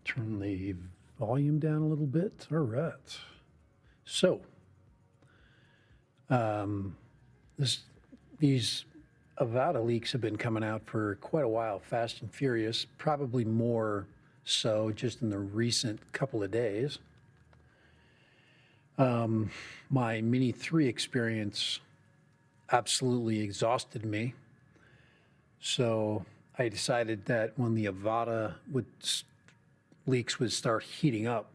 Turn the volume down a little bit. All right. So, these AVATA leaks have been coming out for quite a while, fast and furious, probably more so just in the recent couple of days. My Mini 3 experience absolutely exhausted me. So I decided that when the AVATA leaks would start heating up,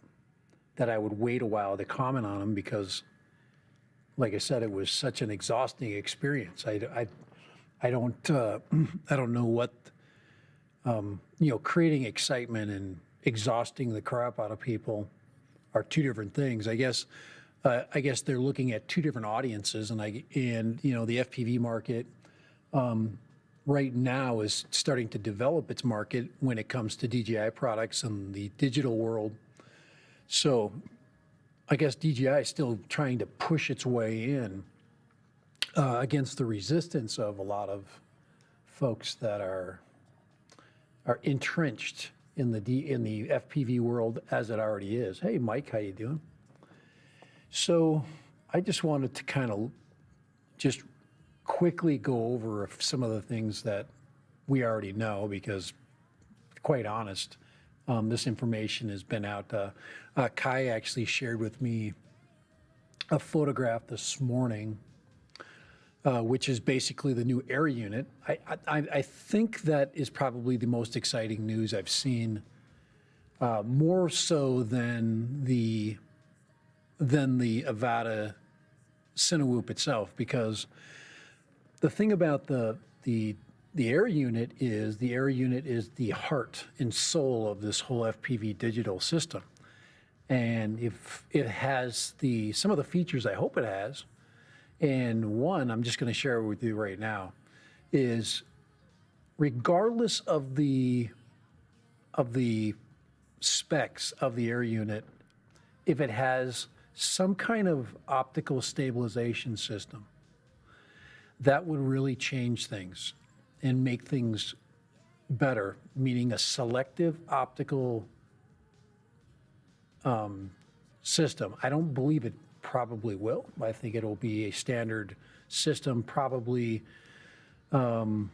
that I would wait a while to comment on them because, like I said, it was such an exhausting experience. I don't know what, creating excitement and exhausting the crap out of people are two different things. I guess they're looking at two different audiences, and the FPV market right now is starting to develop its market when it comes to DJI products and the digital world. So I guess DJI is still trying to push its way in against the resistance of a lot of folks that are entrenched in the FPV world as it already is. Hey, Mike, how you doing? So I just wanted to kind of just quickly go over some of the things that we already know because, quite honest, this information has been out. Kai actually shared with me a photograph this morning, which is basically the new air unit. I think that is probably the most exciting news I've seen, more so than the AVATA Cinewoop itself, because the thing about the air unit is the heart and soul of this whole FPV digital system. And if it has some of the features I hope it has, and one I'm just going to share with you right now, is regardless of the specs of the air unit, if it has some kind of optical stabilization system, that would really change things and make things better, meaning a selective optical system. I don't believe it probably will. I think it'll be a standard system, probably a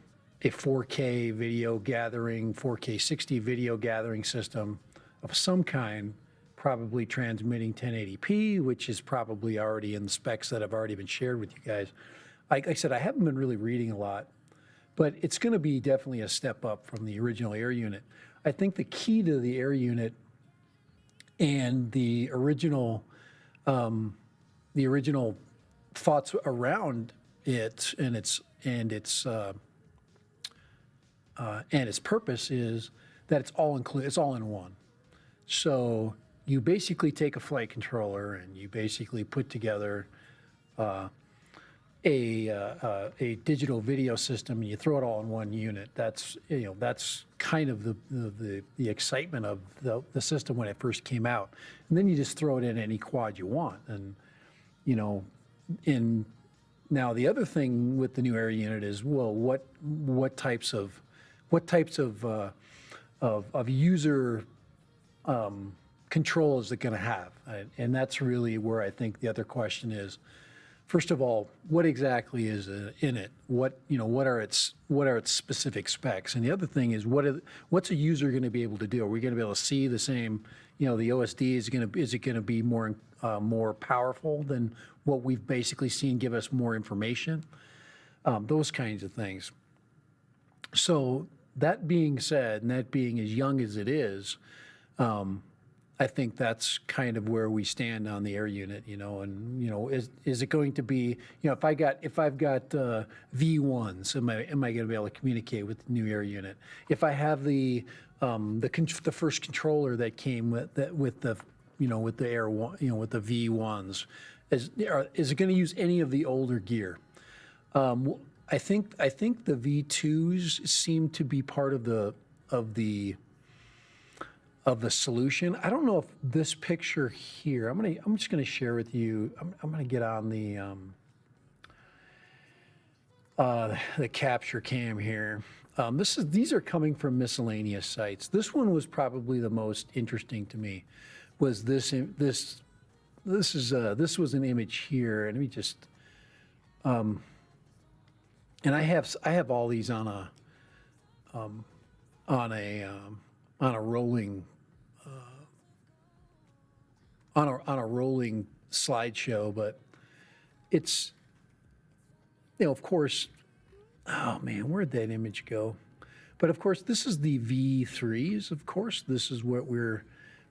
4K video gathering, 4K 60 video gathering system of some kind, probably transmitting 1080p, which is probably already in the specs that have already been shared with you guys. Like I said, I haven't been really reading a lot, but it's going to be definitely a step up from the original air unit. I think the key to the air unit and the original thoughts around it and its purpose is that it's all it's all in one. So you basically take a flight controller and you basically put together a digital video system, and you throw it all in one unit. That's that's kind of the excitement of the system when it first came out. And then you just throw it in any quad you want. And in now the other thing with the new air unit is, well, what types of user control is it going to have? And that's really where I think the other question is. First of all, what exactly is in it? What are its specific specs? And the other thing is, what's a user going to be able to do? Are we going to be able to see the same? The OSD is it going to be more powerful than what we've basically seen? Give us more information, those kinds of things. So that being said, and that being as young as it is, I think that's kind of where we stand on the air unit, and is it going to be, if I've got V1s, am I going to be able to communicate with the new air unit? If I have the first controller that came with the with the air one, with the V1s, is it going to use any of the older gear? I think the V2s seem to be part of the solution. I don't know if this picture here, I'm just gonna share with you. I'm gonna get on the capture cam here. These are coming from miscellaneous sites. This one was probably the most interesting to me. Was this was an image here, and let me just and I have all these on a rolling on a rolling slideshow, but it's of course, oh man, where'd that image go? But of course, this is the V3s. Of course, this is what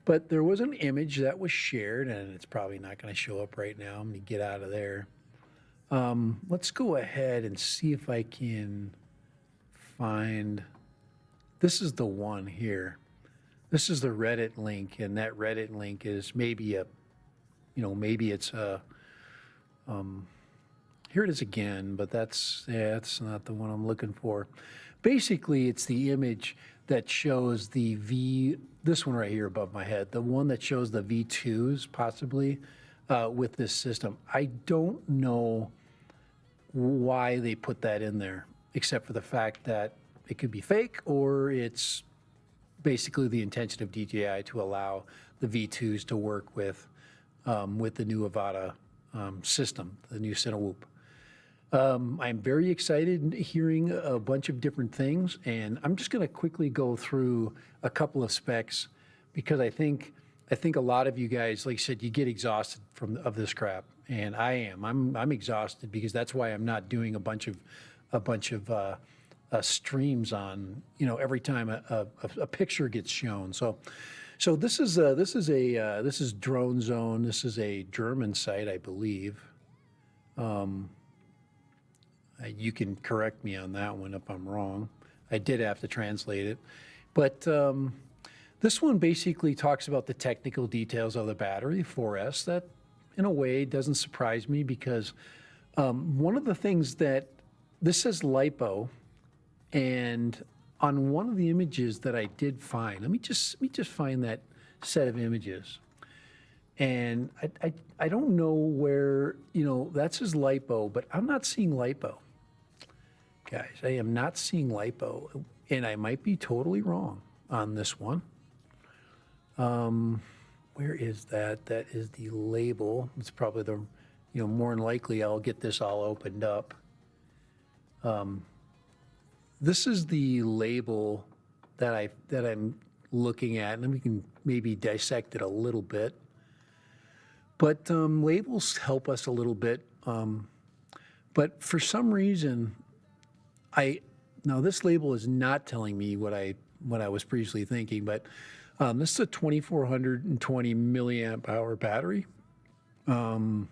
but there was an image that was shared, and it's probably not going to show up right now. I'm going to get out of there. Let's go ahead and see if I can find. This is the one here. This is the Reddit link, and that Reddit link is maybe maybe it's a. Here it is again, but that's not the one I'm looking for. Basically, it's the image that shows this one right here above my head, the one that shows the V2s possibly with this system. I don't know why they put that in there, except for the fact that it could be fake, or it's basically the intention of DJI to allow the V2s to work with the new AVATA system, the new Cinewhoop. I'm very excited hearing a bunch of different things, and I'm just going to quickly go through a couple of specs because I think a lot of you guys, like I said, you get exhausted of this crap, and I am. I'm exhausted because that's why I'm not doing a bunch of streams on every time a picture gets shown. So this is Drone Zone. This is a German site, I believe. You can correct me on that one if I'm wrong. I did have to translate it. But this one basically talks about the technical details of the battery, 4S. That, in a way, doesn't surprise me because one of the things that this says LiPo, and on one of the images that I did find, let me just find that set of images. And I don't know where, that says LiPo, but I'm not seeing LiPo. Guys, I am not seeing LiPo, and I might be totally wrong on this one. Where is that? That is the label. It's probably the, more than likely I'll get this all opened up. This is the label that I'm looking at, and we can maybe dissect it a little bit. But labels help us a little bit. But for some reason, now this label is not telling me what I was previously thinking, but this is a 2420 milliamp hour battery, but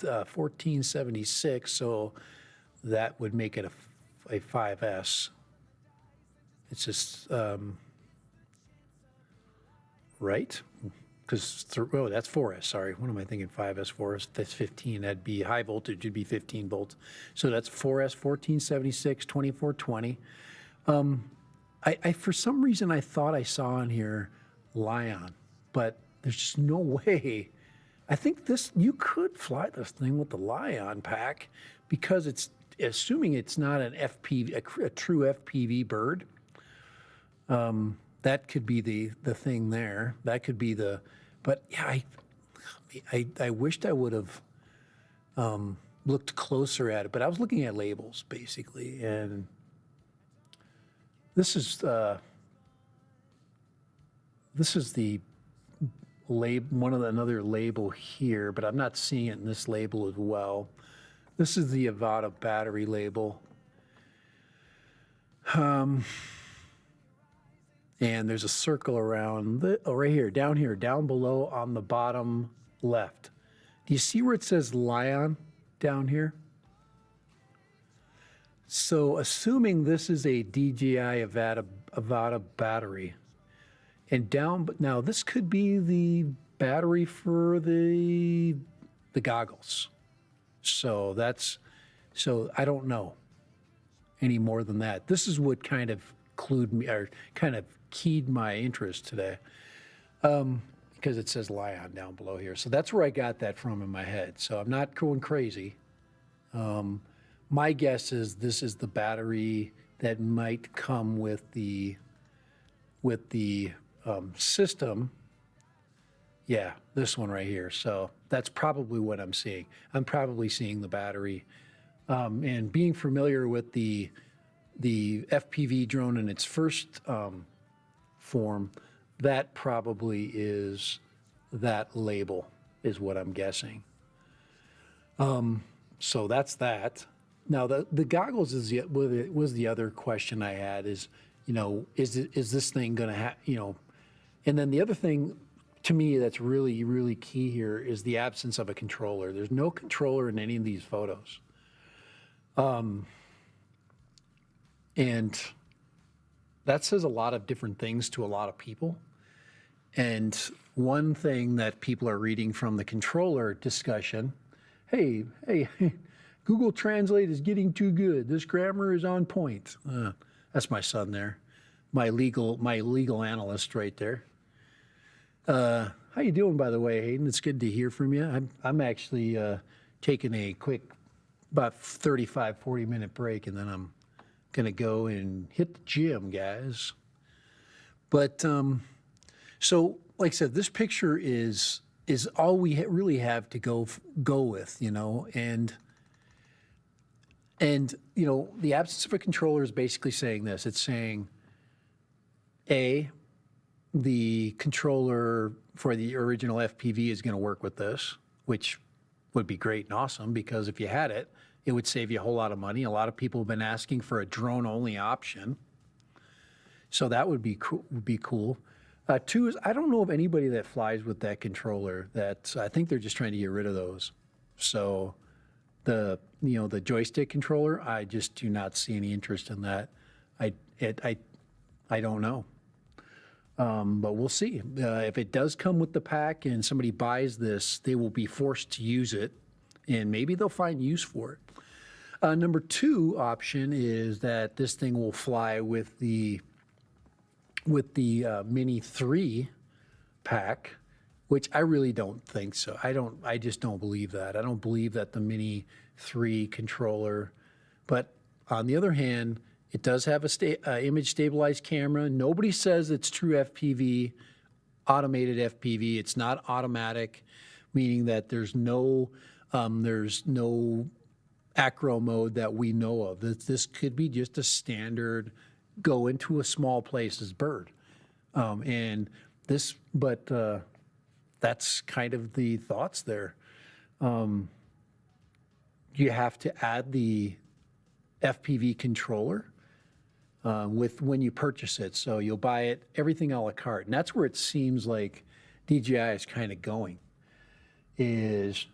1476, so that would make it a 5S. It's just, right? Because, oh, that's 4S, sorry. What am I thinking? 5S, 4S, that's 15. That'd be high voltage, it'd be 15 volts. So that's 4S, 1476, 2420. I for some reason, I thought I saw in here Lion, but there's just no way. I think this, you could fly this thing with the Lion pack because it's, assuming it's not an FPV, a true FPV bird. That could be the thing there. That could be the, but yeah, I wished I would have looked closer at it, but I was looking at labels basically, and this is the label, another label here, but I'm not seeing it in this label as well. This is the AVATA battery label. And there's a circle around right here, down below on the bottom left. Do you see where it says Lion down here? So assuming this is a DJI Avata battery, and down, but now this could be the battery for the goggles. So I don't know any more than that. This is what kind of clued me, or kind of keyed my interest today, because it says Lion down below here. So that's where I got that from in my head. So I'm not going crazy. My guess is this is the battery that might come with the system. Yeah, this one right here. So that's probably what I'm seeing. I'm probably seeing the battery. And being familiar with the FPV drone in its first form, that probably is that label, is what I'm guessing. So that's that. Now the goggles was the other question I had, is, you know, is this thing going to have, you know, and then the other thing to me that's really, really key here is the absence of a controller. There's no controller in any of these photos. And that says a lot of different things to a lot of people. And one thing that people are reading from the controller discussion, hey, Google Translate is getting too good. This grammar is on point. That's my son there, my legal analyst right there. How you doing, by the way, Hayden? It's good to hear from you. I'm actually taking a quick, about 35, 40-minute break, and then I'm going to go and hit the gym, guys. But so, like I said, this picture is all we really have to go with, you know, and you know, the absence of a controller is basically saying this. It's saying, the controller for the original FPV is going to work with this, which would be great and awesome, because if you had it, it would save you a whole lot of money. A lot of people have been asking for a drone-only option, so that would be cool. Two is, I don't know of anybody that flies with that controller. I think they're just trying to get rid of those. So the joystick controller, I just do not see any interest in that. I don't know. But we'll see. If it does come with the pack and somebody buys this, they will be forced to use it, and maybe they'll find use for it. Number two option is that this thing will fly with the Mini 3 pack, which I really don't think so. I just don't believe that. I don't believe that the Mini 3 controller, but on the other hand, it does have a image stabilized camera. Nobody says it's true FPV, automated FPV. It's not automatic, meaning that there's no acro mode that we know of. This could be just a standard go into a small places bird. That's kind of the thoughts there. You have to add the FPV controller when you purchase it. So you'll buy it, everything a la carte. And that's where it seems like DJI is kind of going, is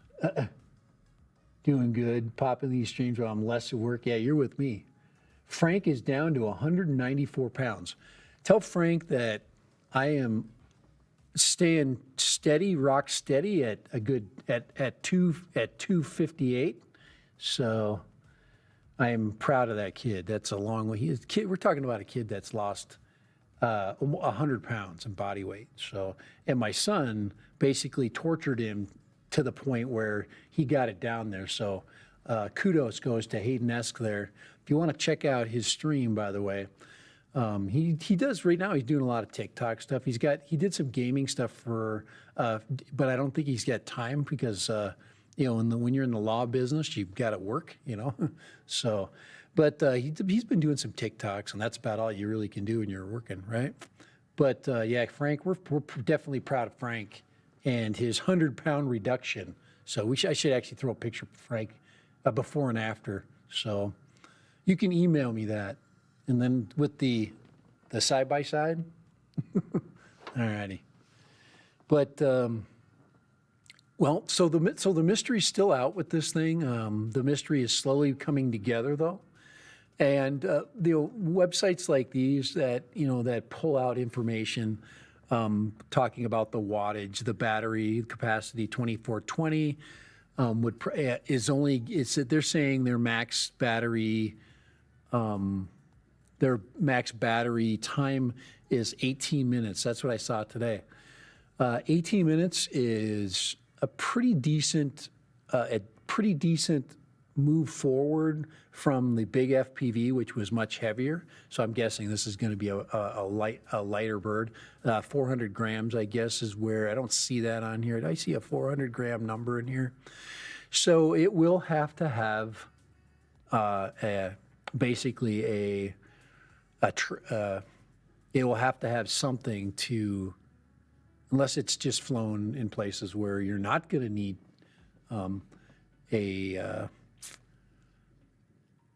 doing good, popping these streams while I'm less at work. Yeah, you're with me Frank is down to 194 pounds. Tell Frank that I am staying steady, rock steady at a good at 258. So I am proud of that kid. That's a long way. We're talking about a kid that's lost 100 pounds in body weight. So, and my son basically tortured him to the point where he got it down there. So kudos goes to Hayden-esque there. If you want to check out his stream, by the way, he does right now. He's doing a lot of TikTok stuff. He did some gaming stuff for, but I don't think he's got time because when you're in the law business, you've got to work, So, but he's been doing some TikToks, and that's about all you really can do when you're working, right? But yeah, Frank, we're definitely proud of Frank and his 100-pound reduction. So I should actually throw a picture of Frank before and after. So you can email me that. And then with the side-by-side, all righty. But, well, so the mystery's still out with this thing. The mystery is slowly coming together, though. And the websites like these that, that pull out information, talking about the wattage, the battery capacity, 2420, they're saying their max battery, time is 18 minutes. That's what I saw today. 18 minutes is a pretty decent move forward from the big FPV, which was much heavier. So I'm guessing this is going to be a lighter bird. 400 grams, I guess, is where I don't see that on here. I see a 400 gram number in here. So it will have to have basically it will have to have something to, unless it's just flown in places where you're not going to need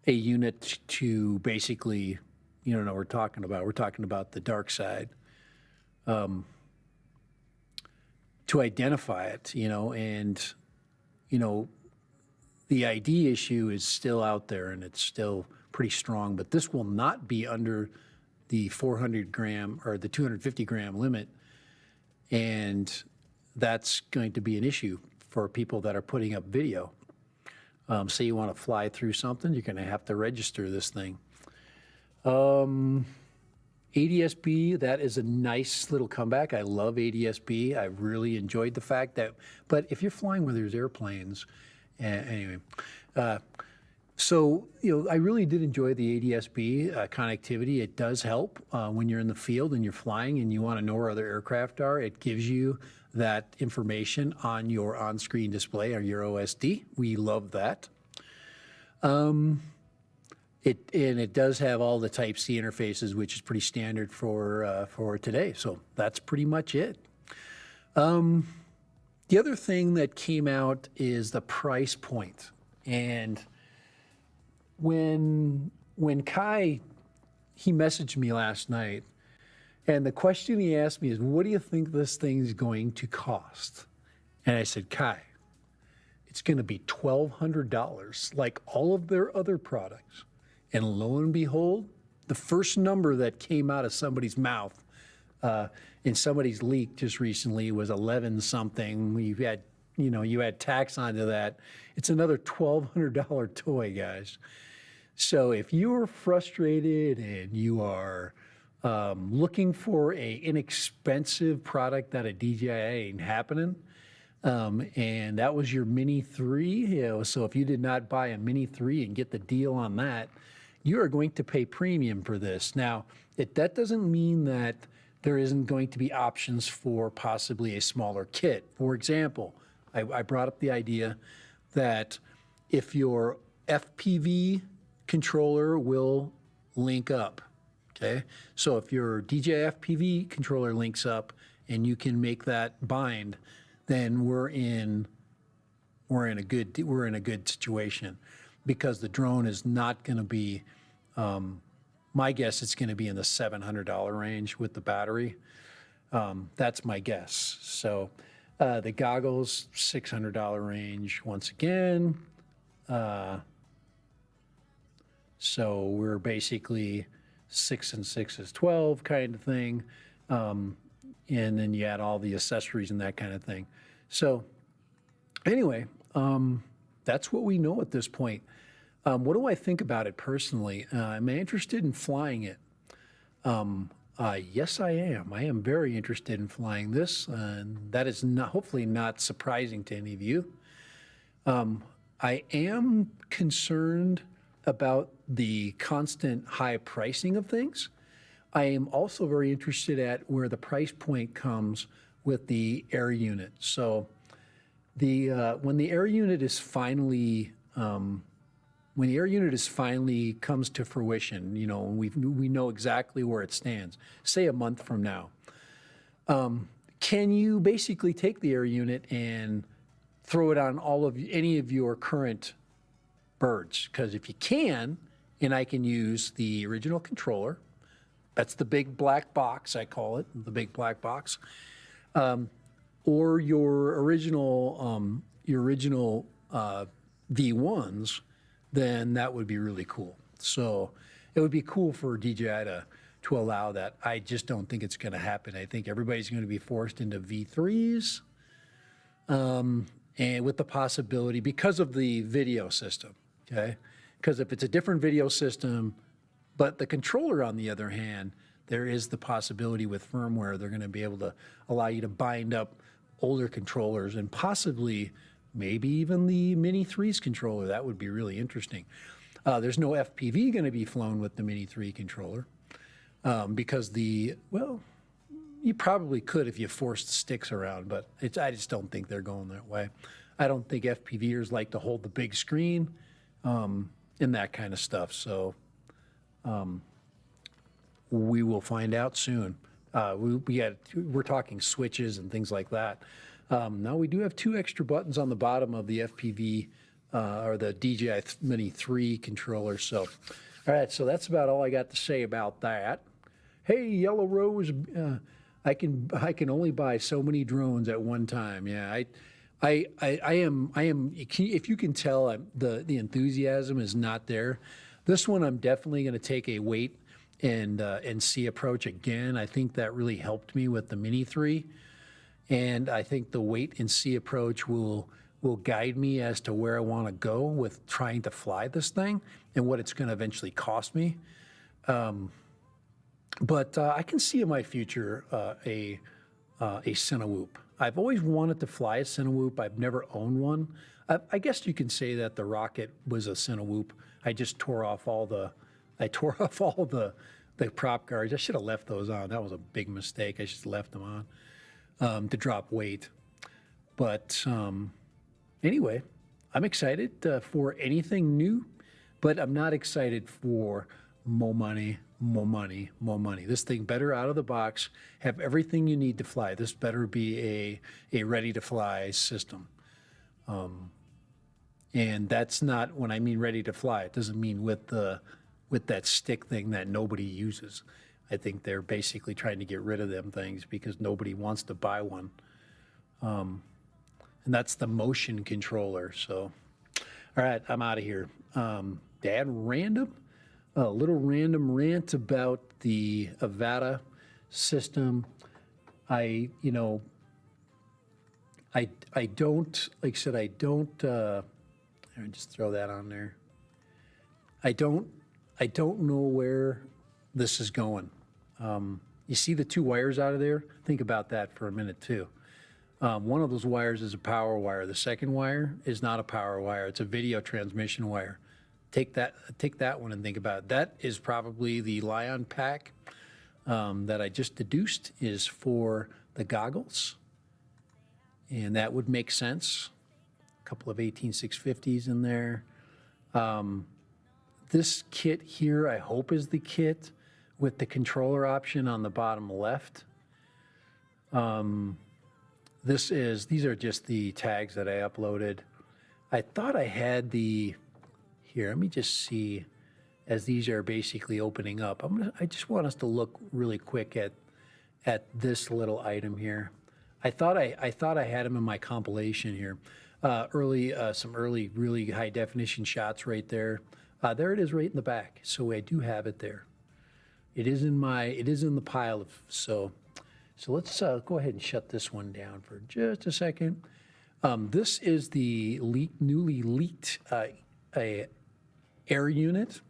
a unit to basically, what we're talking about. We're talking about the dark side. To identify it, and, the ID issue is still out there and it's still pretty strong, but this will not be under the 400 gram or the 250 gram limit. And that's going to be an issue for people that are putting up video. Say you want to fly through something, you're going to have to register this thing. ADS-B, that is a nice little comeback. I love ADS-B. I really enjoyed the fact that, but if you're flying where there's airplanes, anyway. So, I really did enjoy the ADS-B connectivity. It does help when you're in the field and you're flying and you want to know where other aircraft are. It gives you that information on your on-screen display or your OSD. We love that. It does have all the Type-C interfaces, which is pretty standard for today. So that's pretty much it. The other thing that came out is the price point. And when Kai, he messaged me last night, and the question he asked me is, what do you think this thing's going to cost? And I said, Kai, it's going to be $1,200 like all of their other products. And lo and behold, the first number that came out of somebody's mouth in somebody's leak just recently was 11 something. You had tax onto that. It's another $1,200 toy, guys. So if you're frustrated and you are looking for a inexpensive product that a DJI ain't happening, and that was your Mini 3, so if you did not buy a Mini 3 and get the deal on that, you are going to pay premium for this. Now, that doesn't mean that there isn't going to be options for possibly a smaller kit. For example, I brought up the idea that if your FPV controller will link up, okay? So if your DJI FPV controller links up and you can make that bind, then we're in a good situation, because the drone is not going to be, my guess it's going to be in the $700 range with the battery. That's my guess. So the goggles, $600 range once again. So we're basically 6 and 6 is 12 kind of thing. And then you add all the accessories and that kind of thing. So anyway, that's what we know at this point. What do I think about it personally? Am I interested in flying it? Yes, I am. I am very interested in flying this, and that is not, hopefully not surprising to any of you. I am concerned about the constant high pricing of things. I am also very interested at where the price point comes with the air unit. So when the air unit is finally comes to fruition, you know, we know exactly where it stands, say a month from now, can you basically take the air unit and throw it on any of your current birds? Because if you can, and I can use the original controller, that's the big black box, I call it, the big black box, or your original V1s, then that would be really cool. So it would be cool for DJI to allow that. I just don't think it's going to happen. I think everybody's going to be forced into V3s, and with the possibility, because of the video system, okay? Because if it's a different video system, but the controller, on the other hand, there is the possibility with firmware they're going to be able to allow you to bind up older controllers and possibly maybe even the Mini 3's controller. That would be really interesting. There's no FPV going to be flown with the Mini 3 controller because well, you probably could if you forced the sticks around, but I just don't think they're going that way. I don't think FPVers like to hold the big screen and that kind of stuff. So we will find out soon. We're talking switches and things like that. Now we do have 2 extra buttons on the bottom of the FPV or the DJI Mini 3 controller. So, all right, so that's about all I got to say about that. Hey, Yellow Rose, I can only buy so many drones at one time. Yeah, I am. If you can tell, the enthusiasm is not there. This one, I'm definitely going to take a wait and see approach again. I think that really helped me with the Mini 3. And I think the wait and see approach will guide me as to where I want to go with trying to fly this thing and what it's going to eventually cost me. But I can see in my future a Cinewhoop. I've always wanted to fly a Cinewhoop. I've never owned one. I guess you can say that the Rocket was a Cinewhoop. I just tore off all the prop guards. I should have left those on. That was a big mistake. I just left them on to drop weight. But anyway, I'm excited for anything new, but I'm not excited for more money, more money, more money. This thing better out of the box, have everything you need to fly. This better be a ready-to-fly system. And that's not, when I mean ready to fly, it doesn't mean with that stick thing that nobody uses. I think they're basically trying to get rid of them things because nobody wants to buy one. And that's the motion controller. So, all right, I'm out of here. Dad, a little random rant about the AVATA system. I don't, like I said, I don't, let me just throw that on there. I don't know where this is going. You see the 2 wires out of there? Think about that for a minute too. One of those wires is a power wire. The second wire is not a power wire. It's a video transmission wire. Take that one and think about it. That is probably the Lion pack that I just deduced is for the goggles. And that would make sense. A couple of 18650s in there. This kit here, I hope, is the kit with the controller option on the bottom left. These are just the tags that I uploaded. I thought I had here, let me just see, as these are basically opening up. I just want us to look really quick at this little item here. I thought I had them in my compilation here. Some early really high definition shots right there There it is right in the back. So I do have it there. It is in the pile of, so let's go ahead and shut this one down for just a second. This is the newly leaked air unit.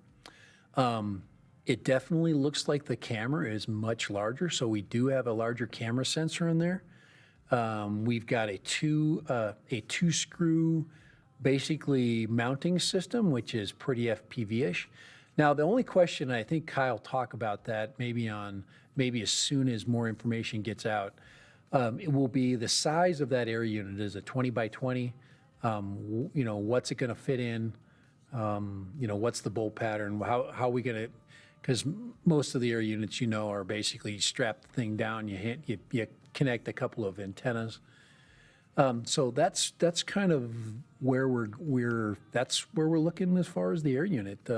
It definitely looks like the camera is much larger, so we do have a larger camera sensor in there. We've got a two screw basically mounting system, which is pretty FPV-ish. Now, the only question, I think Kyle talk about that maybe as soon as more information gets out, it will be the size of that air unit. Is a 20 by 20. What's it going to fit in? What's the bolt pattern? How are we going to? Because most of the air units, are basically you strap the thing down, you connect a couple of antennas. So that's kind of where we're looking as far as the air unit.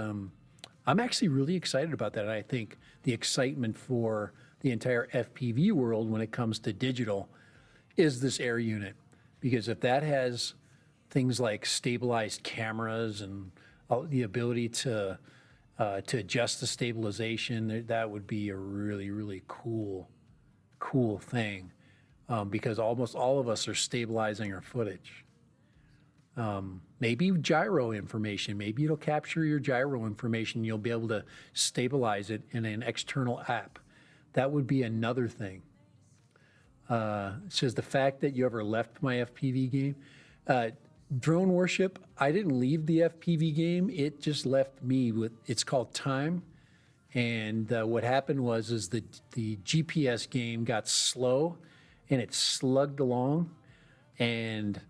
I'm actually really excited about that. And I think the excitement for the entire FPV world when it comes to digital is this air unit. Because if that has things like stabilized cameras and the ability to adjust the stabilization, that would be a really, really cool thing. Because almost all of us are stabilizing our footage. Maybe gyro information. Maybe it'll capture your gyro information. You'll be able to stabilize it in an external app. That would be another thing. It says the fact that you ever left my FPV game. Drone worship, I didn't leave the FPV game. It just left me with, it's called time. And what happened was the GPS game got slow and it slugged along. And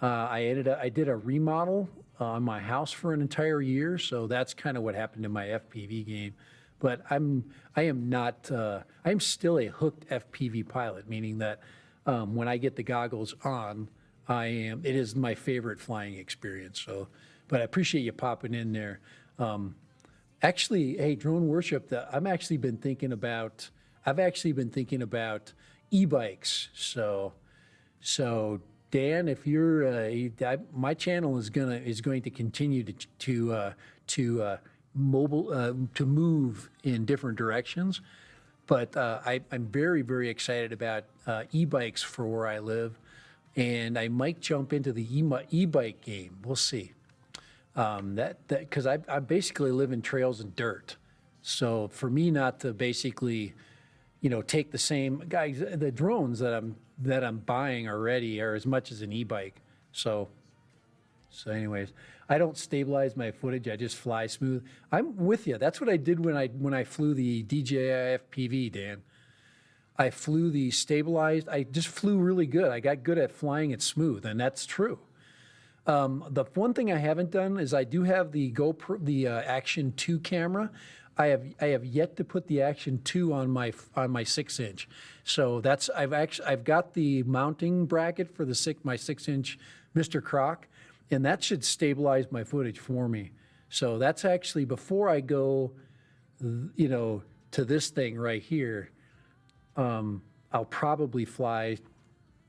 I did a remodel on my house for an entire year, so that's kind of what happened to my FPV game. But I'm still a hooked FPV pilot, meaning that when I get the goggles on, it is my favorite flying experience. So, but I appreciate you popping in there. Actually, hey, drone worship, I've actually been thinking about e-bikes. So Dan, if you're, my channel is going to continue to move in different directions, but I'm very, very excited about e-bikes for where I live, and I might jump into the e-bike game. We'll see. Because I basically live in trails and dirt, so for me not to basically, take the same guys, the drones that I'm buying already are as much as an e-bike. So anyways, I don't stabilize my footage. I just fly smooth. I'm with you. That's what I did when I flew the DJI FPV, Dan. I flew the stabilized. I just flew really good. I got good at flying it smooth, and that's true. The one thing I haven't done is I do have the GoPro, the Action 2 camera. I have yet to put the Action 2 on my 6-inch. So I've got the mounting bracket for my 6-inch Mr. Croc, and that should stabilize my footage for me. So that's actually before I go, to this thing right here. I'll probably fly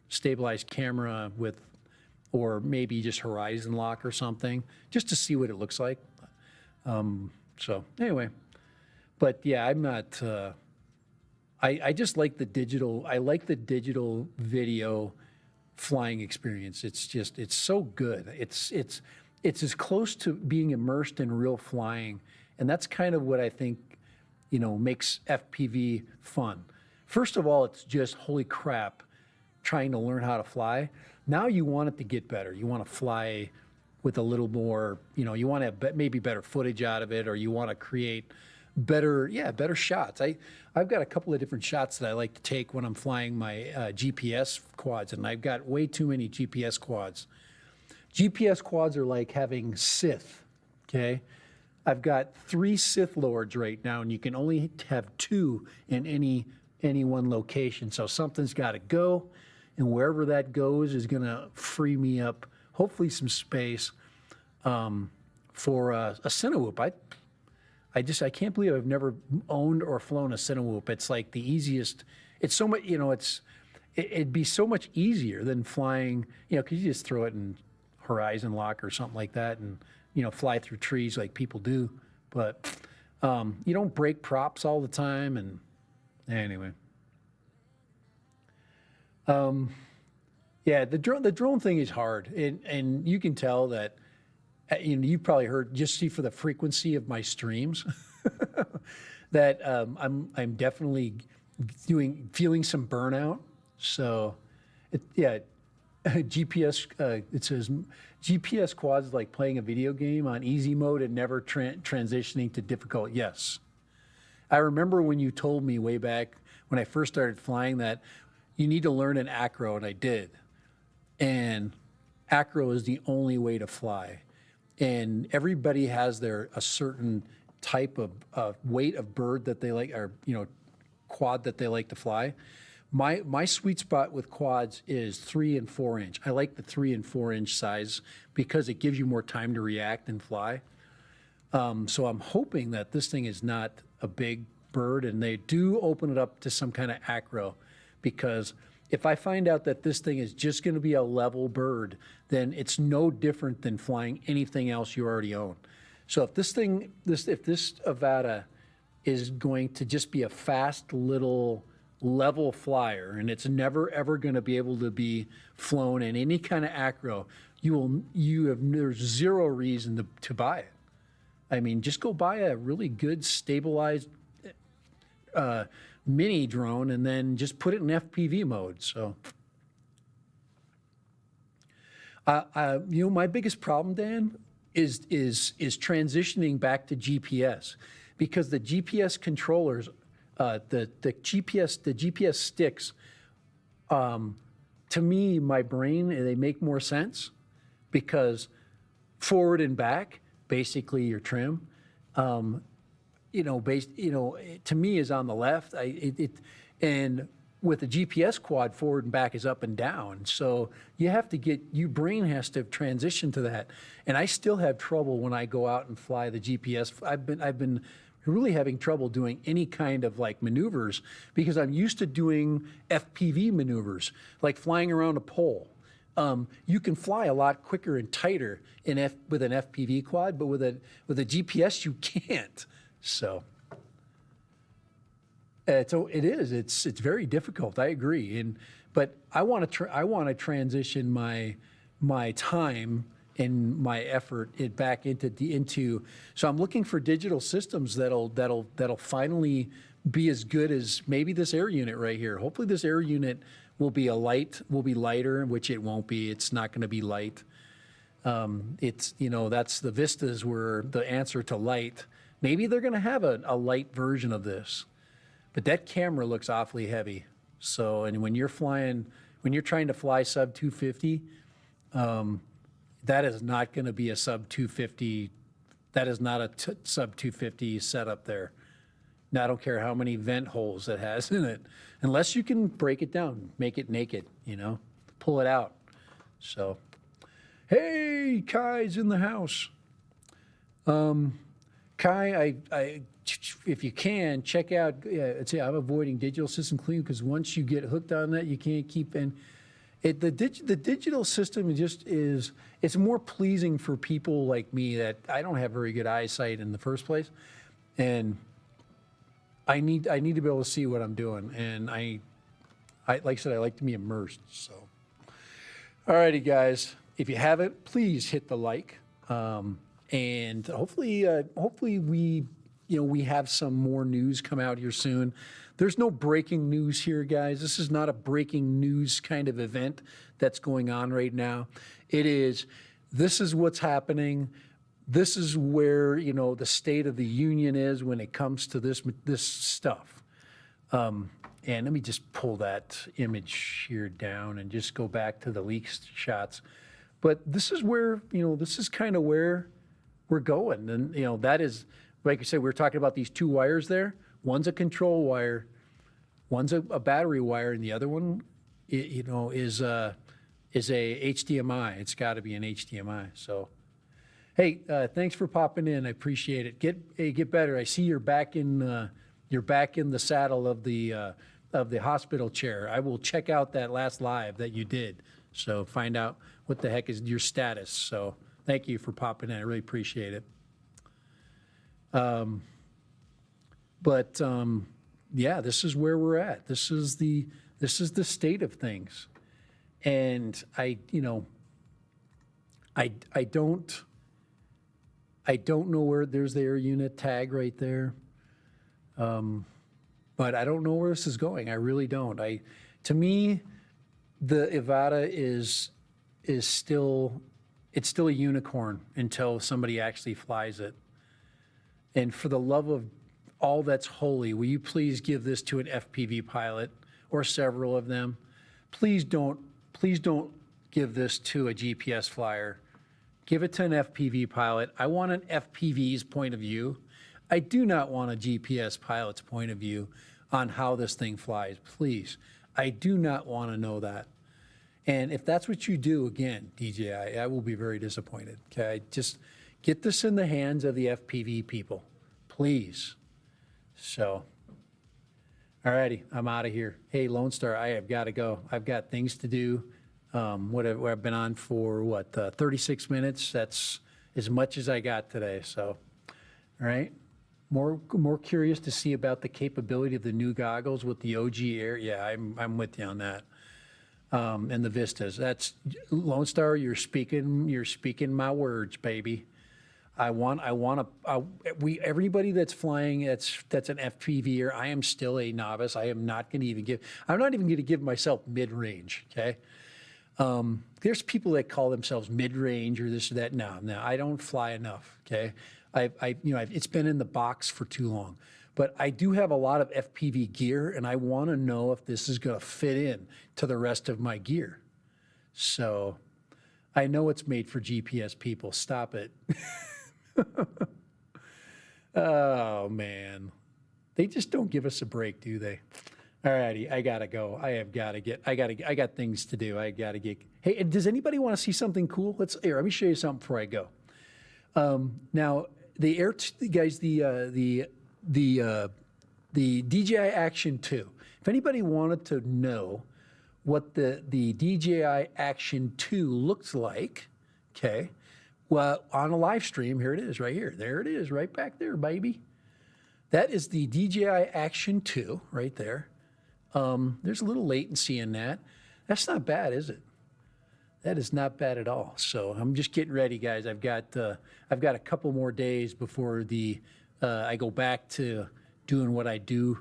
stabilized camera with, or maybe just horizon lock or something, just to see what it looks like. So anyway. But yeah, I'm not, I just like the digital, I like the digital video flying experience. It's so good. It's as close to being immersed in real flying. And that's kind of what I think, makes FPV fun. First of all, it's just, holy crap, trying to learn how to fly. Now you want it to get better. You want to fly with a little more, you want to have maybe better footage out of it, or you want to create better shots. I've got a couple of different shots that I like to take when I'm flying my GPS quads, and I've got way too many GPS quads. GPS quads are like having Sith, okay? I've got 3 Sith Lords right now, and you can only have 2 in any one location. So something's got to go, and wherever that goes is going to free me up, hopefully some space for a Cinewhoop. I can't believe I've never owned or flown a Cinewhoop. It's like the easiest. It's so much, it'd be so much easier than flying, because you just throw it in horizon lock or something like that, and fly through trees like people do. But you don't break props all the time. And anyway. Yeah, the drone thing is hard. And you can tell that, you probably heard, just see for the frequency of my streams, that I'm definitely feeling some burnout. So, GPS, it says GPS quads is like playing a video game on easy mode and never transitioning to difficult. Yes. I remember when you told me way back when I first started flying that you need to learn an acro, and I did. And acro is the only way to fly. And everybody has a certain type of weight of bird that they like, or quad that they like to fly. My sweet spot with quads is 3 and 4 inch. I like the 3 and 4 inch size because it gives you more time to react and fly. So I'm hoping that this thing is not a big bird, and they do open it up to some kind of acro, because if I find out that this thing is just going to be a level bird, then it's no different than flying anything else you already own. So if this Avata is going to just be a fast little level flyer, and it's never ever going to be able to be flown in any kind of acro, there's zero reason to buy it. I mean, just go buy a really good stabilized mini drone and then just put it in FPV mode. So, my biggest problem, Dan, is transitioning back to GPS, because the GPS controllers, the GPS sticks, to me, my brain, they make more sense, because forward and back, basically your trim, to me is on the left. And with the GPS quad, forward and back is up and down. So your brain has to transition to that. And I still have trouble when I go out and fly the GPS. I've been really having trouble doing any kind of like maneuvers, because I'm used to doing FPV maneuvers, like flying around a pole. You can fly a lot quicker and tighter with an FPV quad, but with a GPS you can't. So it's very difficult. I agree. But I want to transition my time and my effort back into. So I'm looking for digital systems that'll finally be as good as maybe this air unit right here. Hopefully this air unit will be lighter, which it won't be. It's not going to be light. That's the Vistas were the answer to light. Maybe they're going to have a light version of this, but that camera looks awfully heavy. So, and when you're trying to fly sub 250, that is not going to be a sub 250. That is not a sub 250 setup there. Now, I don't care how many vent holes it has in it, unless you can break it down, make it naked, pull it out. So, hey, Kai's in the house. Kai, if you can, check out, I'm avoiding digital system clean, because once you get hooked on that, you can't keep in. The digital system it's more pleasing for people like me that I don't have very good eyesight in the first place. And I need to be able to see what I'm doing. And I like I said, I like to be immersed. So, all righty, guys, if you haven't, please hit the like. And hopefully we have some more news come out here soon. There's no breaking news here, guys. This is not a breaking news kind of event that's going on right now. This is what's happening. This is where, the state of the union is when it comes to this stuff. And let me just pull that image here down and just go back to the leak shots. But this is where, this is kind of where we're going. And, that is, like I said, we were talking about these two wires there. One's a control wire, one's a battery wire, and the other one, is a HDMI. It's got to be an HDMI. So, hey, thanks for popping in. I appreciate it. Get better. I see you're back in the saddle of the hospital chair. I will check out that last live that you did. So find out what the heck is your status. So Thank you for popping in. I really appreciate it. Yeah, this is where we're at. This is the state of things. And I don't know where there's the air unit tag right there. But I don't know where this is going. I really don't. To me, the Avata is still, it's still a unicorn until somebody actually flies it. And for the love of all that's holy, will you please give this to an FPV pilot or several of them? Please don't give this to a GPS flyer. Give it to an FPV pilot. I want an FPV's point of view. I do not want a GPS pilot's point of view on how this thing flies, please. I do not want to know that. And if that's what you do, again, DJI, I will be very disappointed, okay? Just get this in the hands of the FPV people, please. So, all righty, I'm out of here. Hey, Lone Star, I have got to go. I've got things to do. I've been on for, 36 minutes? That's as much as I got today, so, all right? More curious to see about the capability of the new goggles with the OG Air. Yeah, I'm with you on that. And the Vistas. That's Lone Star. You're speaking my words, baby. Everybody that's flying that's an FPVer. I am still a novice. I'm not even going to give myself mid-range. Okay. There's people that call themselves mid-range or this or that. No, I don't fly enough. Okay. It's been in the box for too long, but I do have a lot of FPV gear and I want to know if this is going to fit in to the rest of my gear. So I know it's made for GPS people. Stop it. Oh man. They just don't give us a break, do they? All righty. I gotta go. I got things to do. I gotta get, hey, does anybody want to see something cool? Let me show you something before I go. Now, the DJI Action 2. If anybody wanted to know what the DJI Action 2 looks like, okay, well, on a live stream, here it is right here. There it is right back there, baby. That is the DJI Action 2 right there. There's a little latency in that. That's not bad, is it? That is not bad at all. So I'm just getting ready, guys. I've got a couple more days before I go back to doing what I do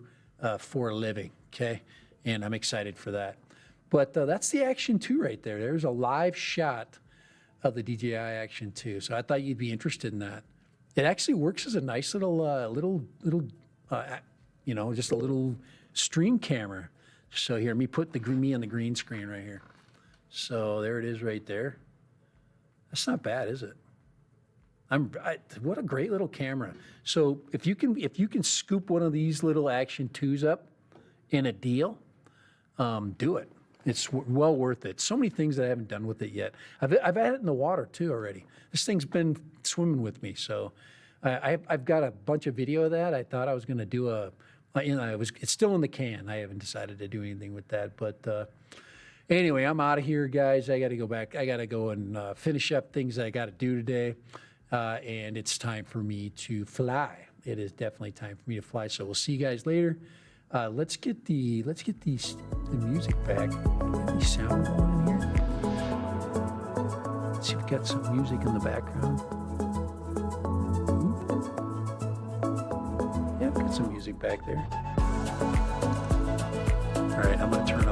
for a living. Okay, and I'm excited for that. But that's the Action 2 right there. There's a live shot of the DJI Action 2. So I thought you'd be interested in that. It actually works as a nice little just a little stream camera. So here, let me put me on the green screen right here. So there it is right there. That's not bad, is it? What a great little camera. So if you can scoop one of these little Action 2s up in a deal, do it. It's well worth it. So many things that I haven't done with it yet. I've had it in the water too already. This thing's been swimming with me. So I've got a bunch of video of that. I thought I was going to do it's still in the can. I haven't decided to do anything with that, but anyway, I'm out of here, guys. I got to go back. I got to go and finish up things that I got to do today, and it's time for me to fly. It is definitely time for me to fly. So we'll see you guys later. Let's get the music back. Any sound on in here? Let's see if we've got some music in the background. Yeah, we've got some music back there. All right, I'm gonna turn